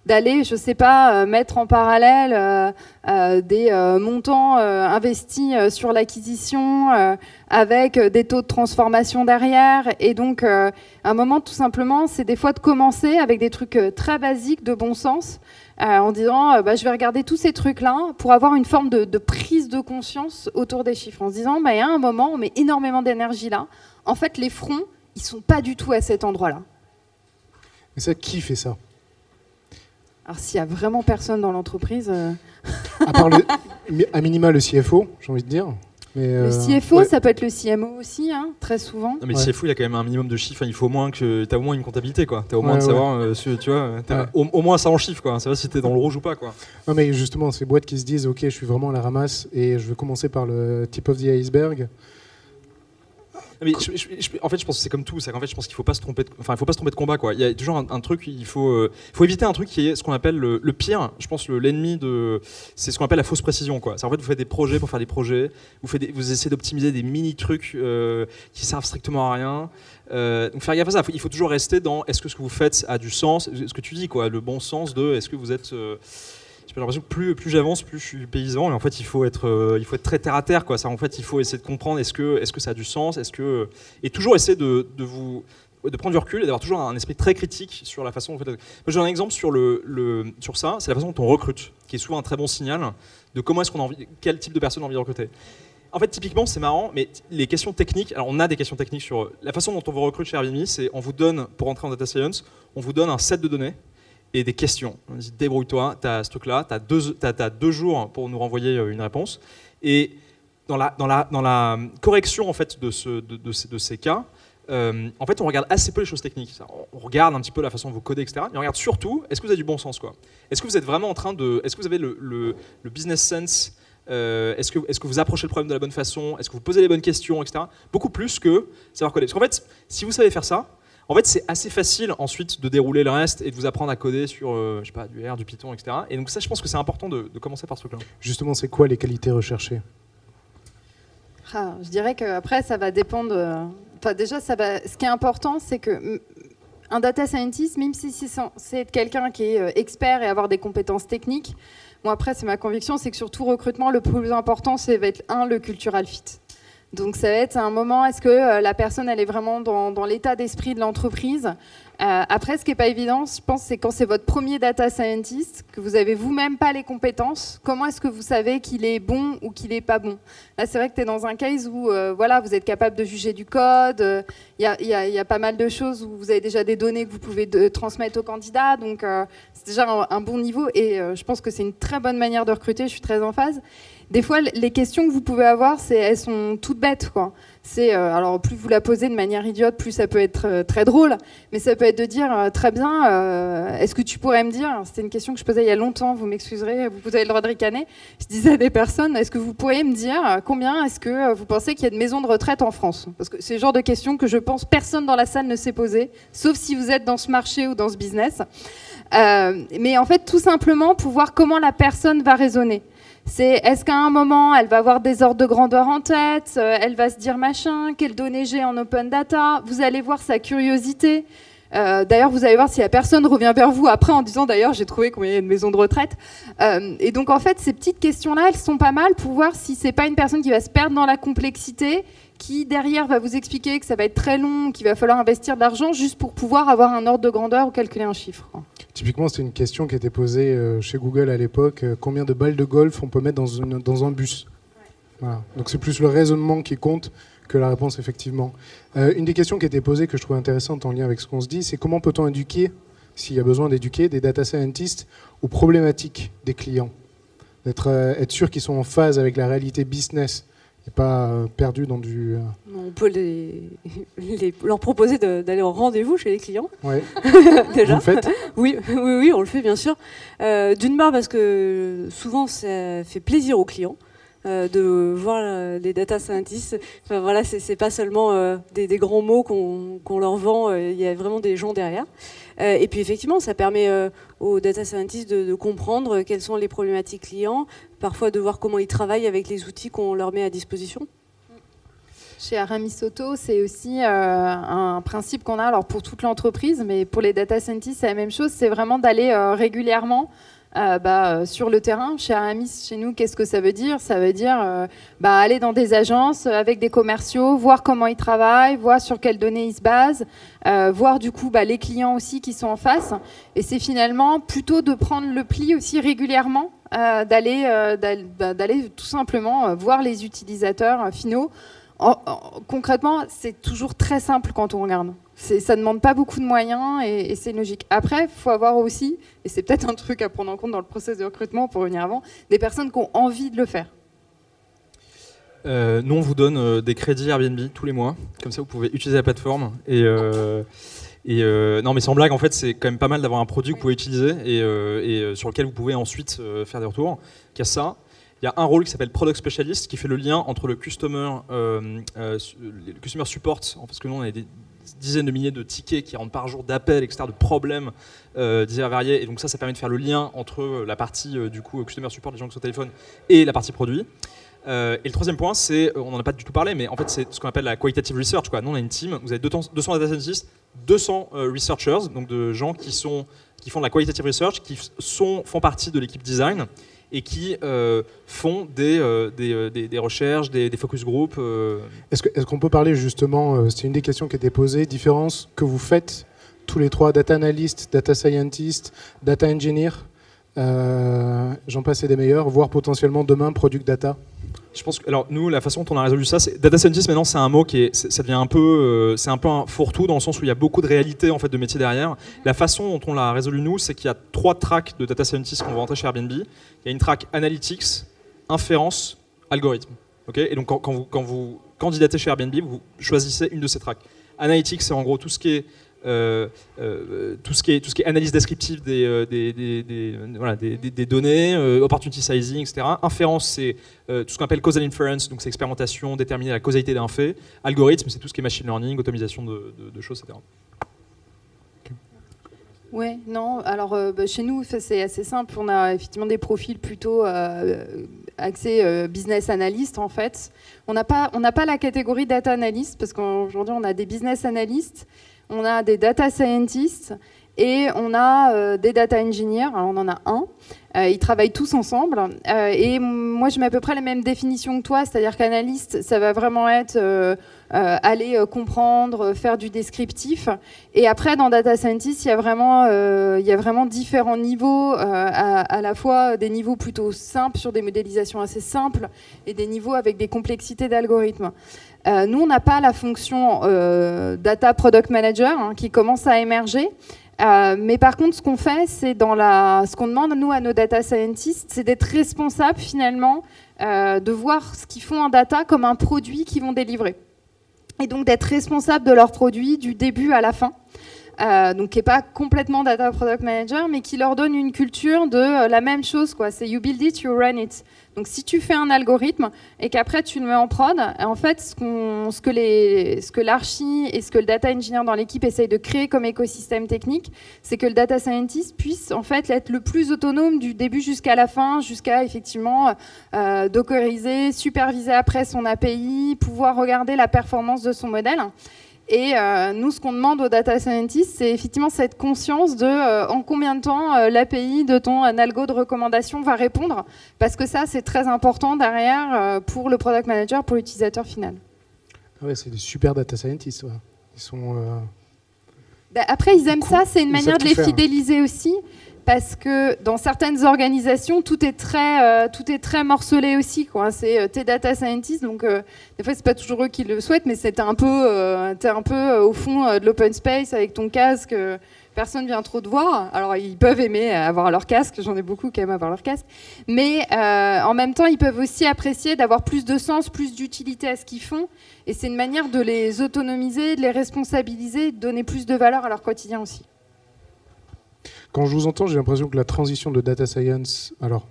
d'aller, je sais pas, mettre en parallèle des montants investis sur l'acquisition avec des taux de transformation derrière. Et donc, à un moment, tout simplement, c'est des fois de commencer avec des trucs très basiques, de bon sens, en disant je vais regarder tous ces trucs-là pour avoir une forme de prise de conscience autour des chiffres, en se disant il y a un moment, on met énormément d'énergie là. En fait, les fronts, ils sont pas du tout à cet endroit-là. Et ça, qui fait ça? Alors, s'il y a vraiment personne dans l'entreprise... À part à minima le CFO, j'ai envie de dire. Mais le CFO, ça peut être le CMO aussi, hein, très souvent. Non, mais le CFO, il a quand même un minimum de chiffres. Il faut au moins que tu as au moins une comptabilité, quoi. Tu as au moins de savoir, tu vois, au moins ça en chiffres, quoi. Ça va si tu es dans le rouge ou pas, quoi. Non, mais justement, ces boîtes qui se disent, ok, je suis vraiment à la ramasse et je vais commencer par le tip of the iceberg. Mais en fait, je pense que c'est comme tout. En fait, je pense qu'il faut pas se tromper. Il faut pas se tromper de combat, quoi. Il y a toujours un truc. Il faut éviter un truc qui est ce qu'on appelle le pire. Je pense l'ennemi de. C'est ce qu'on appelle la fausse précision, quoi. En fait, vous faites des projets pour faire des projets. Vous essayez d'optimiser des mini trucs qui servent strictement à rien. Donc faire gaffe à ça. Il faut toujours rester dans. Est-ce que ce que vous faites a du sens? Ce que tu dis, quoi. Le bon sens de. Est-ce que vous êtes j'ai l'impression que plus j'avance, plus je suis paysan. Et en fait, il faut être très terre à terre, quoi. Ça, en fait, il faut essayer de comprendre est-ce que ça a du sens, et toujours essayer de prendre du recul et d'avoir toujours un esprit très critique sur la façon. En fait, moi, j'ai un exemple sur sur ça. C'est la façon dont on recrute, qui est souvent un très bon signal de comment est-ce qu'on a envie, quel type de personne on a envie de recruter. En fait, typiquement, c'est marrant, mais les questions techniques. Alors, on a des questions techniques sur la façon dont on vous recrute chez Airbnb. C'est on vous donne pour entrer en data science, on vous donne un set de données et des questions. On dit débrouille-toi, tu as ce truc-là, tu as 2 jours pour nous renvoyer une réponse. Et dans la correction en fait, de ces cas, en fait, on regarde assez peu les choses techniques. On regarde un petit peu la façon dont vous codez, etc. Mais on regarde surtout, est-ce que vous avez du bon sens, quoi. Est-ce que vous êtes vraiment en train de... Est-ce que vous avez le business sense est-ce que vous approchez le problème de la bonne façon? Est-ce que vous posez les bonnes questions, etc. Beaucoup plus que savoir coder. Parce qu'en fait, si vous savez faire ça, en fait, c'est assez facile ensuite de dérouler le reste et de vous apprendre à coder sur je sais pas, du R, du Python, etc. Et donc ça, je pense que c'est important de commencer par ce truc-là. Justement, c'est quoi les qualités recherchées? Je dirais qu'après, ça va dépendre... déjà, ce qui est important, c'est que un data scientist, même si c'est censé être quelqu'un qui est expert et avoir des compétences techniques, moi, après, c'est ma conviction, c'est que sur tout recrutement, le plus important, c'est va être le cultural fit. Donc ça va être un moment, est-ce que la personne elle est vraiment dans l'état d'esprit de l'entreprise. Après, ce qui n'est pas évident, je pense, c'est quand c'est votre premier data scientist, que vous avez vous-même pas les compétences, comment est-ce que vous savez qu'il est bon ou qu'il n'est pas bon? Là, c'est vrai que tu es dans un case où voilà, vous êtes capable de juger du code, y a pas mal de choses où vous avez déjà des données que vous pouvez transmettre aux candidats, donc c'est déjà un bon niveau et je pense que c'est une très bonne manière de recruter, je suis très en phase. Des fois, les questions que vous pouvez avoir, elles sont toutes bêtes, quoi. Alors, plus vous la posez de manière idiote, plus ça peut être très drôle. Mais ça peut être de dire, très bien, est-ce que tu pourrais me dire, c'était une question que je posais il y a longtemps, vous m'excuserez, vous avez le droit de ricaner. Je disais à des personnes, est-ce que vous pourriez me dire combien est-ce que vous pensez qu'il y a de maisons de retraite en France? Parce que c'est le genre de questions que je pense personne dans la salle ne s'est posé, sauf si vous êtes dans ce marché ou dans ce business. Mais en fait, tout simplement, pour voir comment la personne va raisonner. Est-ce qu'à un moment, elle va avoir des ordres de grandeur en tête, elle va se dire machin, quelles données j'ai en open data, vous allez voir sa curiosité. D'ailleurs, vous allez voir si la personne revient vers vous après en disant d'ailleurs, j'ai trouvé combien il y a de maisons de retraite. Et donc, en fait, ces petites questions-là, elles sont pas mal pour voir si c'est pas une personne qui va se perdre dans la complexité, qui derrière va vous expliquer que ça va être très long, qu'il va falloir investir de l'argent juste pour pouvoir avoir un ordre de grandeur ou calculer un chiffre. Typiquement, c'était une question qui était posée chez Google à l'époque. Combien de balles de golf on peut mettre dans un bus? Voilà. Donc c'est plus le raisonnement qui compte que la réponse, effectivement. Une des questions qui était posée, que je trouve intéressante en lien avec ce qu'on se dit, c'est comment peut-on éduquer, s'il y a besoin d'éduquer, des data scientists aux problématiques des clients? Être sûr qu'ils sont en phase avec la réalité business et pas perdus dans du... On peut leur proposer d'aller en rendez-vous chez les clients. Ouais. Déjà. Vous le faites? Oui, on le fait bien sûr. D'une part parce que souvent ça fait plaisir aux clients de voir les data scientists. Enfin, voilà, c'est pas seulement des grands mots qu'on leur vend, il y a vraiment des gens derrière. Et puis effectivement, ça permet aux data scientists de comprendre quelles sont les problématiques clients, parfois de voir comment ils travaillent avec les outils qu'on leur met à disposition. Chez Aramis Auto, c'est aussi un principe qu'on a alors pour toute l'entreprise, mais pour les data scientists, c'est la même chose. C'est vraiment d'aller régulièrement sur le terrain. Chez Aramis, chez nous, qu'est-ce que ça veut dire? Ça veut dire aller dans des agences avec des commerciaux, voir comment ils travaillent, voir sur quelles données ils se basent, voir du coup les clients aussi qui sont en face. Et c'est finalement plutôt de prendre le pli aussi régulièrement, d'aller tout simplement voir les utilisateurs finaux. Concrètement, c'est toujours très simple quand on regarde. Ça ne demande pas beaucoup de moyens et c'est logique. Après, il faut avoir aussi, et c'est peut-être un truc à prendre en compte dans le processus de recrutement pour revenir avant, des personnes qui ont envie de le faire. Nous, on vous donne des crédits Airbnb tous les mois. Comme ça, vous pouvez utiliser la plateforme. Non, mais sans blague, en fait, c'est quand même pas mal d'avoir un produit que vous pouvez utiliser et sur lequel vous pouvez ensuite faire des retours. Il y a ça. Il y a un rôle qui s'appelle Product Specialist qui fait le lien entre le customer support, parce que nous, on a des dizaines de milliers de tickets qui rentrent par jour, d'appels, etc., de problèmes divers et variés. Et donc ça permet de faire le lien entre la partie du coup customer support, les gens qui sont au téléphone, et la partie produit. Et le troisième point, c'est, on n'en a pas du tout parlé, mais en fait c'est ce qu'on appelle la qualitative research, quoi. Nous on a une team, vous avez 200 data scientists, 200 researchers, donc de gens qui font de la qualitative research, qui font partie de l'équipe design et qui font des recherches, des focus group. Est-ce qu'on peut parler justement, c'est une des questions qui était posée, différence que vous faites tous les trois, data analyst, data scientist, data engineer, j'en passe et des meilleurs, voire potentiellement demain product data. Je pense que, alors nous, la façon dont on a résolu ça, c'est data scientist. Maintenant, c'est un mot ça devient un peu, c'est un peu un fourre-tout dans le sens où il y a beaucoup de réalité en fait de métier derrière. La façon dont on l'a résolu nous, c'est qu'il y a 3 tracks de data scientist qu'on va rentrer chez Airbnb. Il y a une track analytics, inférence, algorithme. Okay, et donc quand vous candidatez chez Airbnb, vous choisissez une de ces tracks. Analytics, c'est en gros tout ce qui est analyse descriptive des données, opportunity sizing, etc. Inférence, c'est tout ce qu'on appelle causal inference, donc c'est expérimentation, déterminer la causalité d'un fait. Algorithme, c'est tout ce qui est machine learning, automatisation de choses, etc. Ouais, non. Alors chez nous, c'est assez simple. On a effectivement des profils plutôt axés business analyst en fait. On n'a pas la catégorie data analyst parce qu'aujourd'hui on a des business analysts. On a des data scientists et on a des data engineers. Alors on en a un. Ils travaillent tous ensemble. Et moi, je mets à peu près la même définition que toi, c'est-à-dire qu'analyste, ça va vraiment être aller comprendre, faire du descriptif. Et après, dans data scientist, il y a vraiment différents niveaux, à la fois des niveaux plutôt simples sur des modélisations assez simples et des niveaux avec des complexités d'algorithmes. Nous, on n'a pas la fonction data product manager qui commence à émerger. Mais par contre, ce qu'on fait, c'est ce qu'on demande nous à nos data scientists, c'est d'être responsables finalement, de voir ce qu'ils font en data comme un produit qu'ils vont délivrer. Et donc d'être responsable de leur produit du début à la fin. Donc qui n'est pas complètement data product manager, mais qui leur donne une culture de la même chose, quoi. C'est you build it, you run it. Donc si tu fais un algorithme et qu'après tu le mets en prod, en fait ce que l'archi et ce que le data engineer dans l'équipe essaye de créer comme écosystème technique, c'est que le data scientist puisse en fait être le plus autonome du début jusqu'à la fin, jusqu'à effectivement dockeriser, superviser après son API, pouvoir regarder la performance de son modèle. Et nous, ce qu'on demande aux data scientists, c'est effectivement cette conscience de en combien de temps l'API de ton algo de recommandation va répondre, parce que ça, c'est très important derrière pour le product manager, pour l'utilisateur final. Ah ouais, c'est des super data scientists. Ouais. Ils sont. Après, ils aiment ça, c'est une manière de les fidéliser aussi. Parce que dans certaines organisations, tout est très morcelé aussi, quoi. C'est tes data scientists, donc des fois c'est pas toujours eux qui le souhaitent, mais t'es un peu au fond de l'open space avec ton casque. Personne vient trop te voir. Alors ils peuvent aimer avoir leur casque, j'en ai beaucoup qui aiment avoir leur casque, mais en même temps ils peuvent aussi apprécier d'avoir plus de sens, plus d'utilité à ce qu'ils font, et c'est une manière de les autonomiser, de les responsabiliser, de donner plus de valeur à leur quotidien aussi. Quand je vous entends, j'ai l'impression que la transition de data science, alors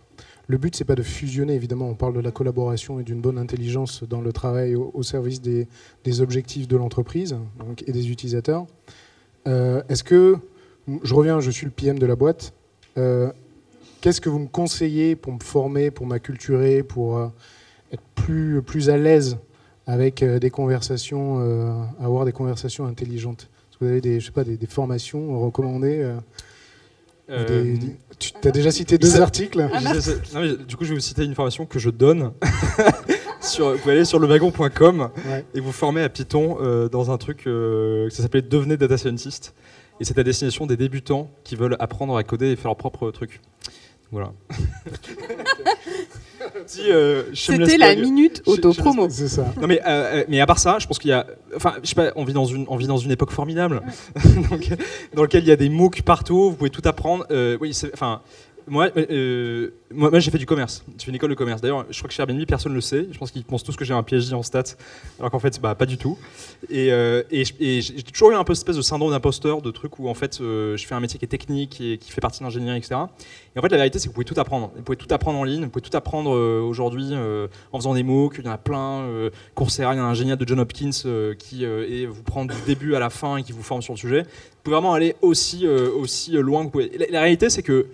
le but c'est pas de fusionner, évidemment, on parle de la collaboration et d'une bonne intelligence dans le travail au service des objectifs de l'entreprise et des utilisateurs. Est-ce que, je suis le PM de la boîte, qu'est-ce que vous me conseillez pour me former, pour m'acculturer, pour être plus à l'aise avec des conversations, avoir des conversations intelligentes? Est-ce que vous avez des formations recommandées tu as déjà cité 2 articles. Non, mais, du coup, je vais vous citer une formation que je donne. Vous pouvez aller sur lewagon.com et vous former à Python dans un truc ça s'appelait Devenez Data Scientist. Et c'est à destination des débutants qui veulent apprendre à coder et faire leur propre truc. Voilà. C'était la minute auto-promo. C'est ça. Non mais à part ça, je pense qu'il y a, enfin, je sais pas, on vit dans une époque formidable, donc, dans laquelle il y a des MOOC partout, vous pouvez tout apprendre. Moi, j'ai fait du commerce. J'ai fait une école de commerce. D'ailleurs, je crois que chez Airbnb, personne ne le sait. Je pense qu'ils pensent tous que j'ai un PhD en stats, alors qu'en fait, pas du tout. Et j'ai toujours eu un peu cette espèce de syndrome d'imposteur, de truc où en fait, je fais un métier qui est technique et qui fait partie de l'ingénierie, etc. Et en fait, la vérité, c'est que vous pouvez tout apprendre. Vous pouvez tout apprendre en ligne. Vous pouvez tout apprendre aujourd'hui en faisant des MOOC. Il y en a plein. Coursera, il y a un génial de John Hopkins qui vous prend du début à la fin et qui vous forme sur le sujet. Vous pouvez vraiment aller aussi loin que vous pouvez. La réalité, c'est que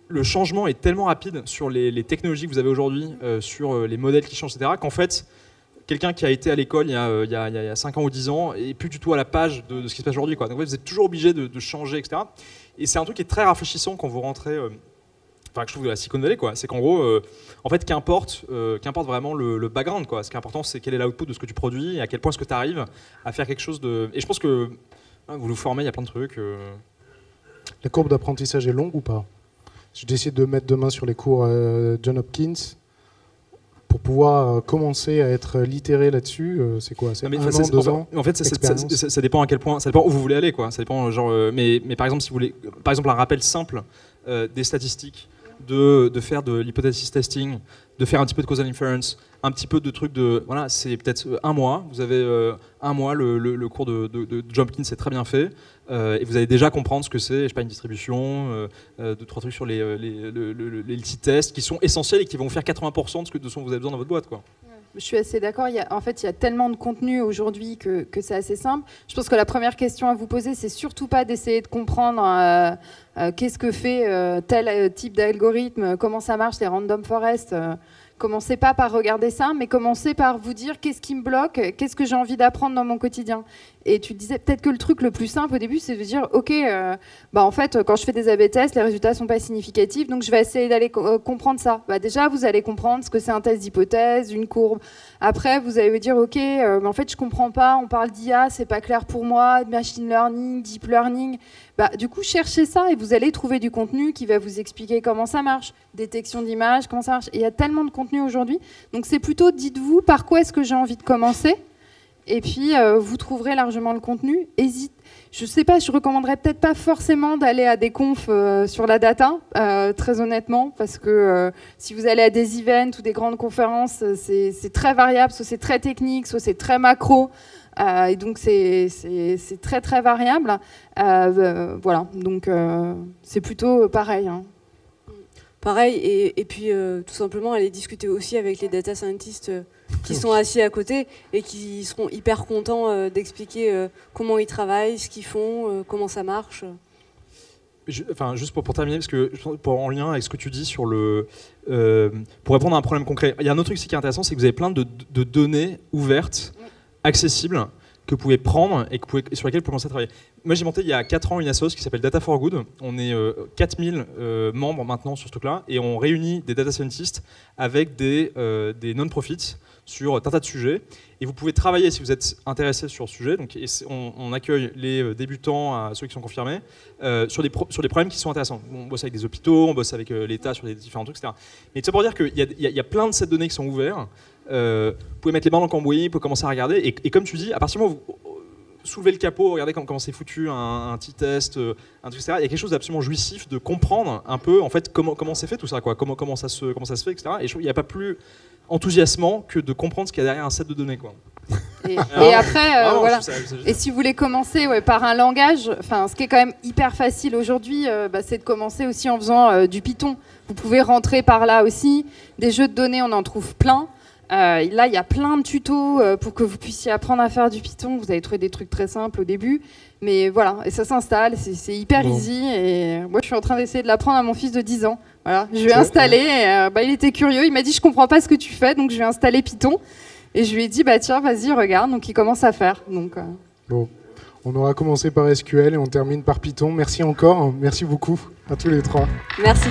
le changement est tellement rapide sur les technologies que vous avez aujourd'hui, sur les modèles qui changent, etc., qu'en fait, quelqu'un qui a été à l'école il y a 5 ans ou 10 ans n'est plus du tout à la page de ce qui se passe aujourd'hui. Donc en fait, vous êtes toujours obligé de changer, etc. Et c'est un truc qui est très rafraîchissant quand vous rentrez, je trouve, de la Silicon Valley, quoi. C'est qu'en gros, en fait, qu'importe vraiment le background, quoi. Ce qui est important, c'est quel est l'output de ce que tu produis et à quel point est-ce que tu arrives à faire quelque chose de... Et je pense que vous formez, il y a plein de trucs. La courbe d'apprentissage est longue ou pas? J'ai décidé de mettre demain sur les cours John Hopkins pour pouvoir commencer à être litéré là-dessus. C'est quoi? C'est 1 an, 2 ans? En fait, ça dépend à quel point, ça dépend où vous voulez aller, quoi. Ça dépend, mais par exemple, si vous voulez, par exemple, un rappel simple des statistiques, de faire de l'hypothesis testing, de faire un petit peu de causal inference, un petit peu de trucs voilà, c'est peut-être 1 mois. Vous avez 1 mois, le cours de John Hopkins, c'est très bien fait. Et vous allez déjà comprendre ce que c'est, je sais pas, une distribution, 2-3 trucs sur les petits tests qui sont essentiels et qui vont faire 80% de ce dont vous avez besoin dans votre boîte, quoi. Je suis assez d'accord. En fait, il y a tellement de contenu aujourd'hui que c'est assez simple. Je pense que la première question à vous poser, c'est surtout pas d'essayer de comprendre qu'est-ce que fait tel type d'algorithme, comment ça marche, les random forests. Commencez pas par regarder ça, mais commencez par vous dire qu'est-ce qui me bloque, qu'est-ce que j'ai envie d'apprendre dans mon quotidien. Et tu disais peut-être que le truc le plus simple au début, c'est de dire ok, en fait, quand je fais des A/B tests, les résultats sont pas significatifs, donc je vais essayer d'aller comprendre ça. Déjà, vous allez comprendre ce que c'est un test d'hypothèse, une courbe. Après, vous allez vous dire ok, mais en fait, je comprends pas. On parle d'IA, c'est pas clair pour moi, de machine learning, deep learning. Du coup, cherchez ça et vous allez trouver du contenu qui va vous expliquer comment ça marche, détection d'images, comment ça marche. Et il y a tellement de contenu aujourd'hui. Donc, c'est plutôt, dites-vous, par quoi est-ce que j'ai envie de commencer? Et puis, vous trouverez largement le contenu. Je sais pas, je recommanderais peut-être pas forcément d'aller à des confs sur la data, très honnêtement, parce que si vous allez à des events ou des grandes conférences, c'est très variable, soit c'est très technique, soit c'est très macro. Et donc c'est très très variable. Voilà, donc c'est plutôt pareil. Hein. Pareil, et puis tout simplement aller discuter aussi avec les data scientists qui sont assis à côté et qui seront hyper contents d'expliquer comment ils travaillent, ce qu'ils font, comment ça marche. Juste pour terminer, parce que en lien avec ce que tu dis sur pour répondre à un problème concret, il y a un autre truc qui est intéressant, c'est que vous avez plein de données ouvertes, accessibles, que vous pouvez prendre et sur lesquelles vous pouvez commencer à travailler. Moi, j'ai monté il y a 4 ans une assoce qui s'appelle Data for Good. On est 4000 membres maintenant sur ce truc-là et on réunit des data scientists avec des non-profits sur un tas de sujets. Et vous pouvez travailler si vous êtes intéressé sur ce sujet. Donc, on accueille les débutants, ceux qui sont confirmés, sur des problèmes qui sont intéressants. On bosse avec des hôpitaux, on bosse avec l'État sur des différents trucs, etc. Mais c'est pour dire qu'il y a plein de ces données qui sont ouvertes. Vous pouvez mettre les mains dans le cambouis, vous pouvez commencer à regarder. Et comme tu dis, à partir du moment où vous soulevez le capot, regardez comment c'est foutu, un petit test, un truc, etc. Il y a quelque chose d'absolument jouissif de comprendre un peu en fait comment c'est fait tout ça, quoi. Comment ça se fait, etc. Et je trouve qu'il n'y a pas plus enthousiasmant que de comprendre ce qu'il y a derrière un set de données, quoi. Et après, voilà. Et si vous voulez commencer par un langage, ce qui est quand même hyper facile aujourd'hui, c'est de commencer aussi en faisant du Python. Vous pouvez rentrer par là aussi. Des jeux de données, on en trouve plein. Là, il y a plein de tutos pour que vous puissiez apprendre à faire du Python. Vous allez trouver des trucs très simples au début. Mais voilà, et ça s'installe, c'est hyper easy. Et moi, je suis en train d'essayer de l'apprendre à mon fils de 10 ans. Voilà, je vais installer. Et, il était curieux, il m'a dit « Je comprends pas ce que tu fais, donc je vais installer Python ». Et je lui ai dit, bah tiens, vas-y, regarde. Donc, il commence à faire. Donc, Bon, on aura commencé par SQL et on termine par Python. Merci encore, merci beaucoup à tous les trois. Merci.